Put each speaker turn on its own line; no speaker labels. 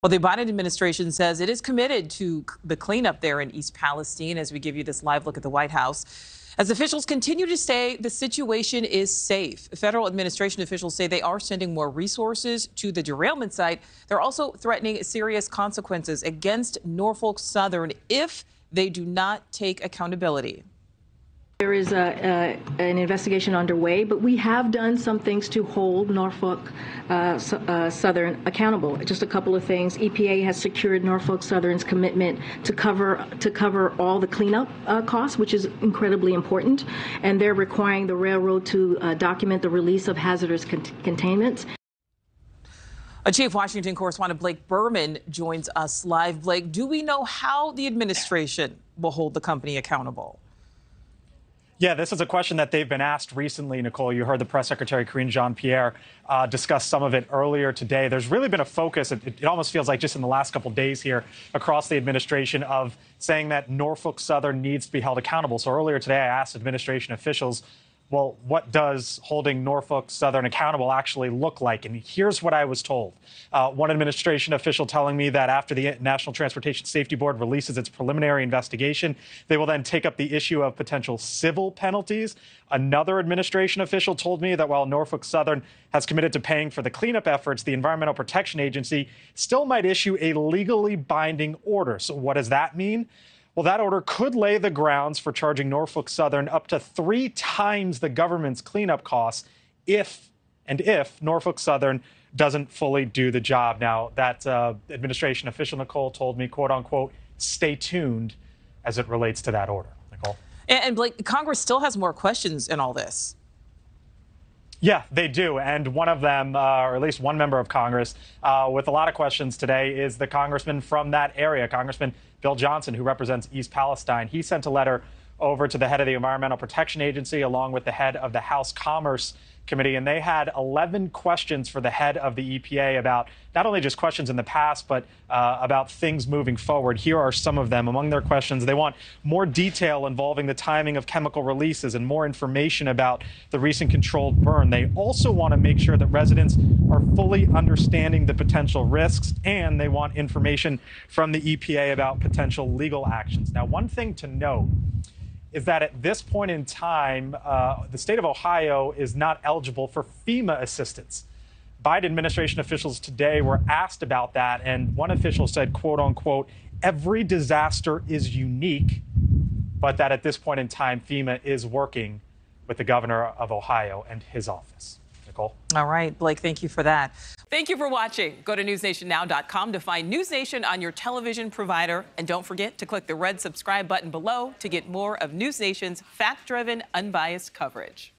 Well, the Biden administration says it is committed to the cleanup there in East Palestine as we give you this live look at the White House. As officials continue to say the situation is safe. Federal administration officials say they are sending more resources to the derailment site. They're also threatening serious consequences against Norfolk Southern if they do not take accountability.
There is an investigation underway, but we have done some things to hold Norfolk Southern accountable. Just a couple of things. EPA has secured Norfolk Southern's commitment to cover all the cleanup costs, which is incredibly important, and they're requiring the railroad to document the release of hazardous containments.
Chief Washington correspondent Blake Berman joins us live. Blake, do we know how the administration will hold the company accountable?
Yeah, this is a question that they've been asked recently, Nichole. You heard the press secretary, Karine Jean-Pierre, discuss some of it earlier today. There's really been a focus, it almost feels like just in the last couple of days here, across the administration of saying that Norfolk Southern needs to be held accountable. So earlier today, I asked administration officials, well, what does holding Norfolk Southern accountable actually look like? And here's what I was told. One administration official telling me that after the National Transportation Safety Board releases its preliminary investigation, they will then take up the issue of potential civil penalties. Another administration official told me that while Norfolk Southern has committed to paying for the cleanup efforts, the Environmental Protection Agency still might issue a legally binding order. So what does that mean? Well, that order could lay the grounds for charging Norfolk Southern up to 3 times the government's cleanup costs if Norfolk Southern doesn't fully do the job. Now, that administration official, Nichole, told me, quote unquote, stay tuned as it relates to that order. Nichole?
And Blake, Congress still has more questions in all this.
Yeah, they do. And one of them, or at least one member of Congress with a lot of questions today, is the congressman from that area, Congressman Bill Johnson, who represents East Palestine. He sent a letter over to the head of the Environmental Protection Agency, along with the head of the House Commerce Committee, and they had 11 questions for the head of the EPA about not only just questions in the past, but about things moving forward. Here are some of them. Among their questions, they want more detail involving the timing of chemical releases and more information about the recent controlled burn. They also want to make sure that residents are fully understanding the potential risks, and they want information from the EPA about potential legal actions. Now, one thing to note is that at this point in time, the state of Ohio is not eligible for FEMA assistance. Biden administration officials today were asked about that, and one official said, quote unquote, every disaster is unique, but that at this point in time, FEMA is working with the governor of Ohio and his office. Nichole?
All right, Blake, thank you for that. Thank you for watching. Go to newsnationnow.com to find NewsNation on your television provider. And don't forget to click the red subscribe button below to get more of NewsNation's fact-driven, unbiased coverage.